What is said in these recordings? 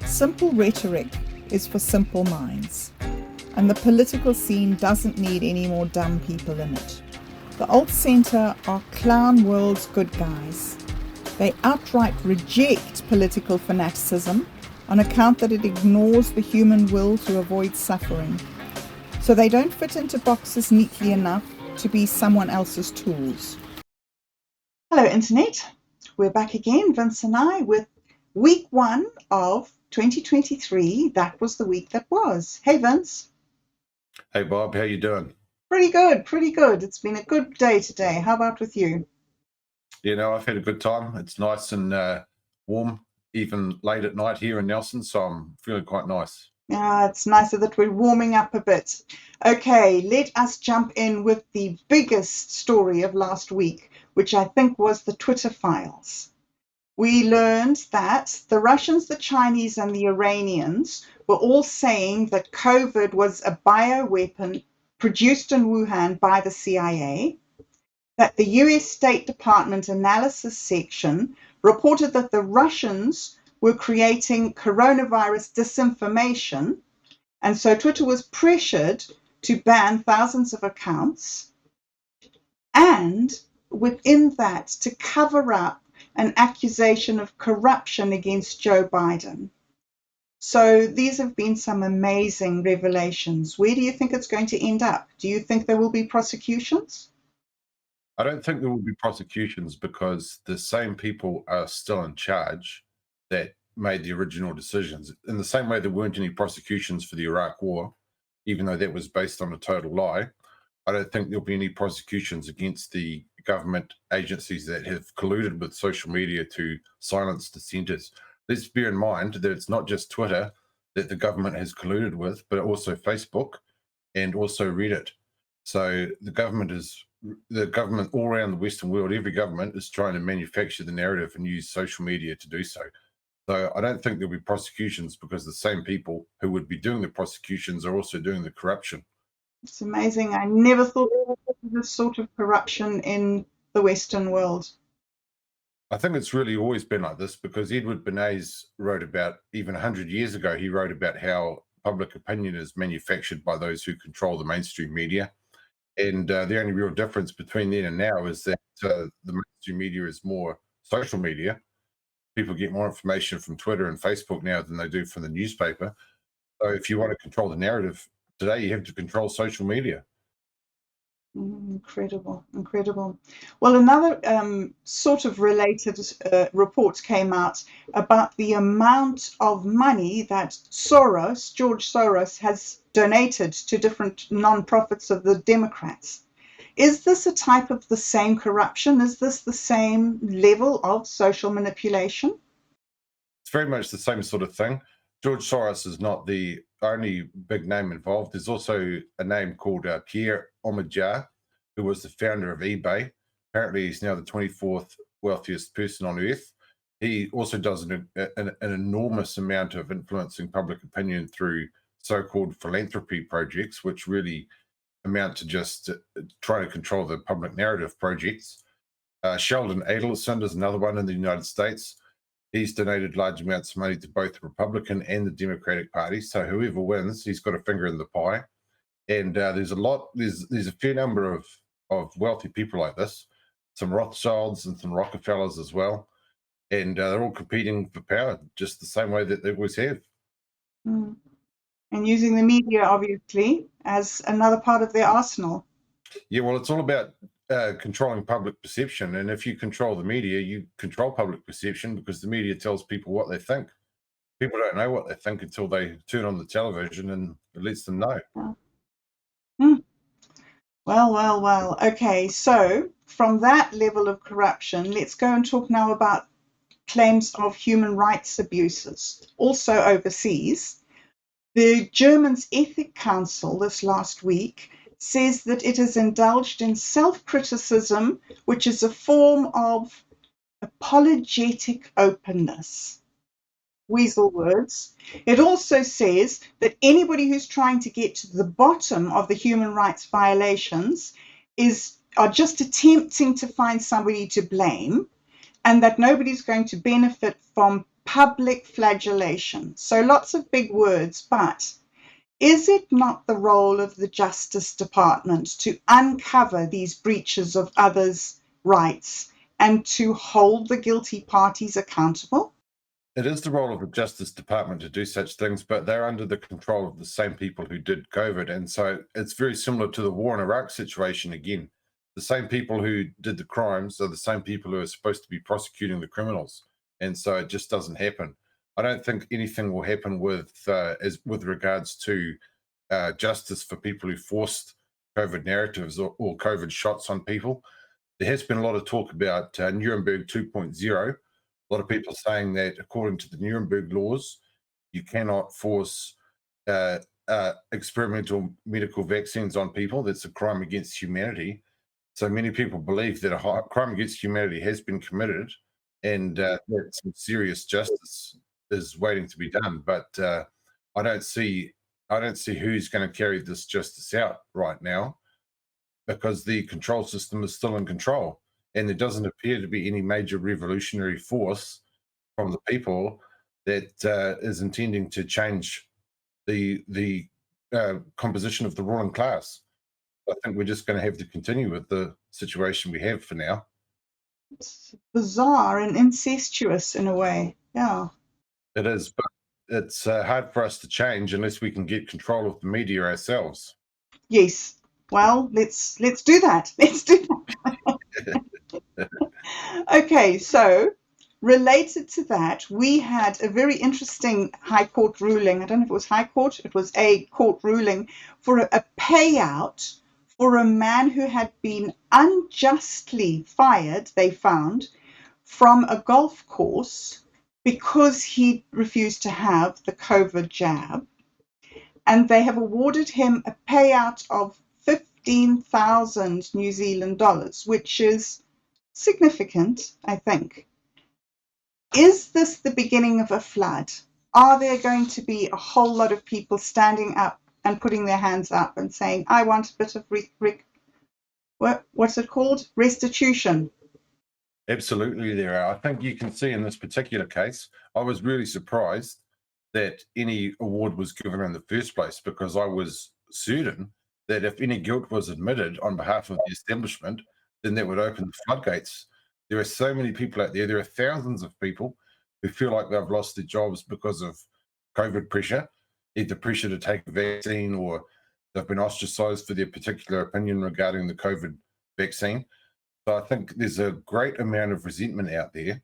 Simple rhetoric is for simple minds, and the political scene doesn't need any more dumb people in it. The alt-centre are clown world's good guys. They outright reject political fanaticism on account that it ignores the human will to avoid suffering. So they don't fit into boxes neatly enough to be someone else's tools. Hello, Internet. We're back again, Vince and I, with week 1 of 2023. That was the week that was. Hey, Vince. Hey, Bob. How you doing? Pretty good, pretty good. It's been a good day today. How about with you? You know, I've had a good time. It's nice and warm, even late at night here in Nelson, so I'm feeling quite nice. It's nicer that we're warming up a bit. Okay, let us jump in with the biggest story of last week, which I think was the Twitter files. We learned that the Russians, the Chinese, and the Iranians were all saying that COVID was a bioweapon produced in Wuhan by the CIA, that the US State Department analysis section reported that the Russians were creating coronavirus disinformation, and so Twitter was pressured to ban thousands of accounts, and within that, to cover up an accusation of corruption against Joe Biden. So these have been some amazing revelations. Where do you think it's going to end up? Do you think there will be prosecutions? I don't think there will be prosecutions because the same people are still in charge that made the original decisions. In the same way there weren't any prosecutions for the Iraq War, even though that was based on a total lie, I don't think there'll be any prosecutions against the government agencies that have colluded with social media to silence dissenters. Let's bear in mind that it's not just Twitter that the government has colluded with, but also Facebook and also Reddit. So the government all around the Western world, every government is trying to manufacture the narrative and use social media to do so. So I don't think there'll be prosecutions because the same people who would be doing the prosecutions are also doing the corruption. It's amazing. I never thought there was this sort of corruption in the Western world. I think it's really always been like this because Edward Bernays wrote about, even 100 years ago, he wrote about how public opinion is manufactured by those who control the mainstream media. And the only real difference between then and now is that the mainstream media is more social media. People get more information from Twitter and Facebook now than they do from the newspaper. So if you want to control the narrative today, you have to control social media. Incredible, incredible. Well, another sort of related report came out about the amount of money that George Soros, has donated to different non-profits of the Democrats. Is this a type of the same corruption? Is this the same level of social manipulation? It's very much the same sort of thing. George Soros is not the only big name involved. There's also a name called Pierre Omidyar, who was the founder of eBay. Apparently, he's now the 24th wealthiest person on earth. He also does an enormous amount of influencing public opinion through so-called philanthropy projects, which really amount to just trying to control the public narrative projects. Sheldon Adelson is another one in the United States. He's donated large amounts of money to both the Republican and the Democratic Party. So whoever wins, he's got a finger in the pie. And there's a fair number of wealthy people like this, some Rothschilds and some Rockefellers as well. And they're all competing for power just the same way that they always have. And using the media, obviously, as another part of their arsenal. Yeah, well, it's all about controlling public perception. And if you control the media, you control public perception because the media tells people what they think. People don't know what they think until they turn on the television and it lets them know. Well. Okay, so from that level of corruption, let's go and talk now about claims of human rights abuses, also overseas. The German's Ethic Council this last week says that it has indulged in self-criticism, which is a form of apologetic openness. Weasel words. It also says that anybody who's trying to get to the bottom of the human rights violations are just attempting to find somebody to blame. and that nobody's going to benefit from public flagellation. So lots of big words, but is it not the role of the Justice Department to uncover these breaches of others' rights and to hold the guilty parties accountable? It is the role of the Justice Department to do such things, but they're under the control of the same people who did COVID. And so it's very similar to the war in Iraq situation again. The same people who did the crimes are the same people who are supposed to be prosecuting the criminals. And so it just doesn't happen. I don't think anything will happen with regards to justice for people who forced COVID narratives or COVID shots on people. There has been a lot of talk about Nuremberg 2.0. A lot of people saying that according to the Nuremberg laws, you cannot force experimental medical vaccines on people. That's a crime against humanity. So many people believe that a crime against humanity has been committed, and that some serious justice is waiting to be done. But I don't see, I don't see who's going to carry this justice out right now, because the control system is still in control, and there doesn't appear to be any major revolutionary force from the people that is intending to change the composition of the ruling class. I think we're just going to have to continue with the situation we have for now. It's bizarre and incestuous in a way. Yeah. It is, but it's hard for us to change unless we can get control of the media ourselves. Yes. Well, let's do that. Let's do that. Okay, so related to that, we had a very interesting High Court ruling. I don't know if it was High Court, it was a court ruling for a payout for a man who had been unjustly fired, they found, from a golf course because he refused to have the COVID jab. And they have awarded him a payout of 15,000 New Zealand dollars, which is significant, I think. Is this the beginning of a flood? Are there going to be a whole lot of people standing up and putting their hands up and saying, I want a bit of what's it called? Restitution. Absolutely, there are. I think you can see in this particular case, I was really surprised that any award was given in the first place, because I was certain that if any guilt was admitted on behalf of the establishment, then that would open the floodgates. There are so many people out there. There are thousands of people who feel like they've lost their jobs because of COVID pressure, either pressure to take a vaccine, or they've been ostracized for their particular opinion regarding the COVID vaccine. So I think there's a great amount of resentment out there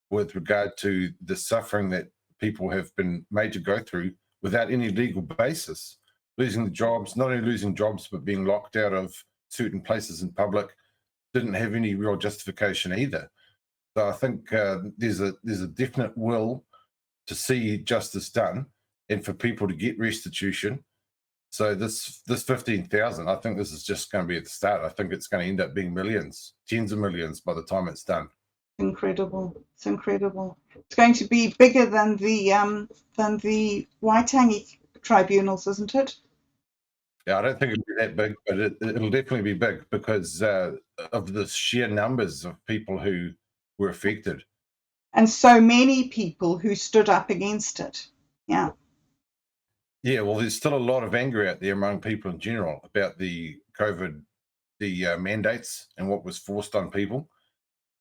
with regard to the suffering that people have been made to go through without any legal basis. Losing the jobs, not only losing jobs, but being locked out of certain places in public, didn't have any real justification either. So I think there's a definite will to see justice done and for people to get restitution. So this 15,000, I think this is just going to be at the start. I think it's going to end up being millions, tens of millions by the time it's done. Incredible. It's incredible. It's going to be bigger than the Waitangi tribunals, isn't it? Yeah, I don't think it'll be that big, but it'll definitely be big because of the sheer numbers of people who were affected. And so many people who stood up against it. Yeah. Yeah, well, there's still a lot of anger out there among people in general about the COVID, the mandates and what was forced on people.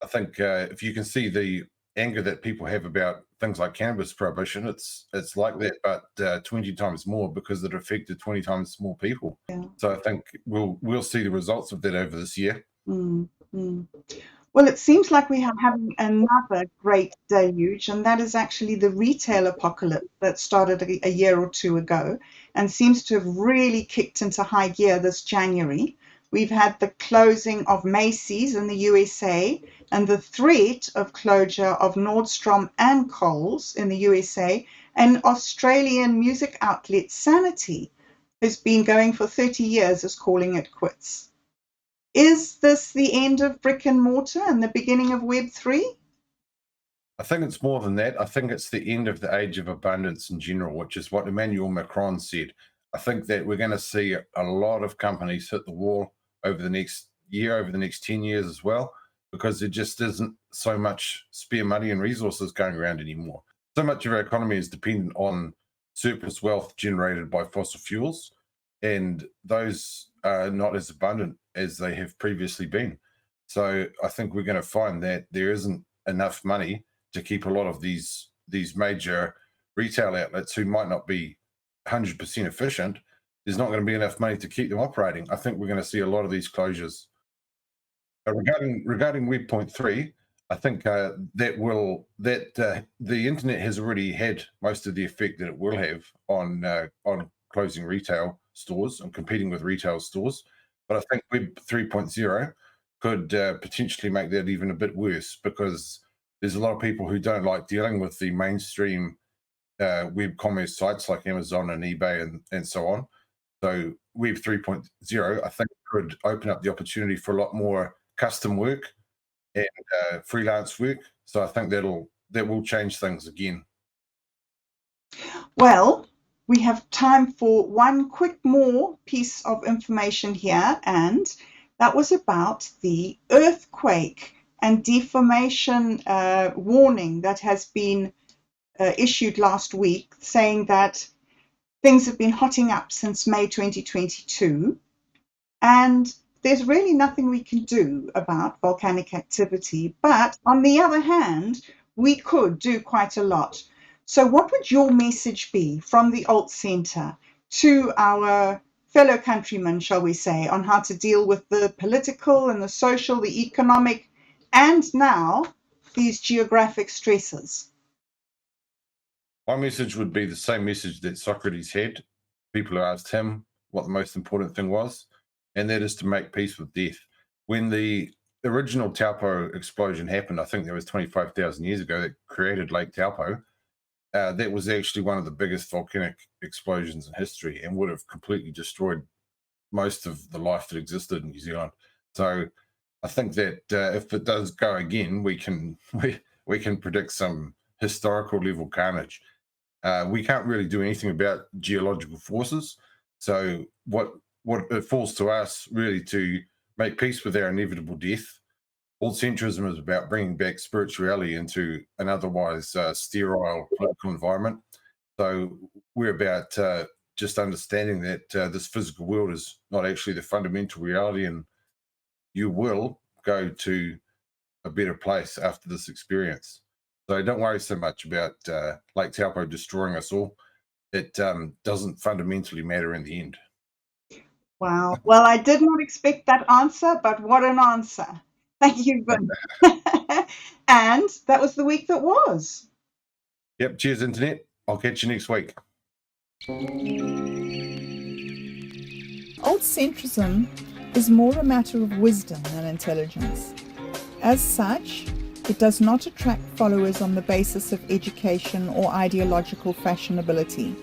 I think if you can see the anger that people have about things like cannabis prohibition, it's like that, but 20 times more, because it affected 20 times more people. Yeah. So I think we'll see the results of that over this year. Mm. Well, it seems like we are having another great deluge, and that is actually the retail apocalypse that started a year or two ago and seems to have really kicked into high gear this January. We've had the closing of Macy's in the USA and the threat of closure of Nordstrom and Kohl's in the USA, and Australian music outlet Sanity has been going for 30 years is calling it quits. Is this the end of brick and mortar and the beginning of Web3? I think it's more than that. I think it's the end of the age of abundance in general, which is what Emmanuel Macron said. I think that we're going to see a lot of companies hit the wall over the next year, over the next 10 years as well. because there just isn't so much spare money and resources going around anymore. So much of our economy is dependent on surplus wealth generated by fossil fuels, and those are not as abundant as they have previously been. So I think we're going to find that there isn't enough money to keep a lot of these major retail outlets who might not be 100% efficient. There's not going to be enough money to keep them operating. I think we're going to see a lot of these closures. Regarding Web.3, I think the internet has already had most of the effect that it will have on closing retail stores and competing with retail stores. But I think Web 3.0 could potentially make that even a bit worse, because there's a lot of people who don't like dealing with the mainstream web commerce sites like Amazon and eBay and so on. So Web 3.0, I think, could open up the opportunity for a lot more custom work and freelance work. So I think that will change things again. Well, we have time for one quick more piece of information here, and that was about the earthquake and deformation warning that has been issued last week, saying that things have been hotting up since May 2022, and there's really nothing we can do about volcanic activity. But on the other hand, we could do quite a lot. So what would your message be from the Alt Centre to our fellow countrymen, shall we say, on how to deal with the political and the social, the economic, and now these geographic stresses? My message would be the same message that Socrates had. People who asked him what the most important thing was, and that is to make peace with death. When the original Taupo explosion happened, I think that was 25,000 years ago, that created Lake Taupo. That was actually one of the biggest volcanic explosions in history and would have completely destroyed most of the life that existed in New Zealand. So I think that if it does go again, we can predict some historical level carnage. We can't really do anything about geological forces. So what it falls to us really to make peace with our inevitable death. Alt centrism is about bringing back spirituality into an otherwise sterile political environment. So we're about just understanding that this physical world is not actually the fundamental reality, and you will go to a better place after this experience. So don't worry so much about Lake Taupo destroying us all. It doesn't fundamentally matter in the end. Wow. Well, I did not expect that answer, but what an answer. Thank you, Vin. And that was the week that was. Yep. Cheers, Internet. I'll catch you next week. Alt-centrism is more a matter of wisdom than intelligence. As such, it does not attract followers on the basis of education or ideological fashionability.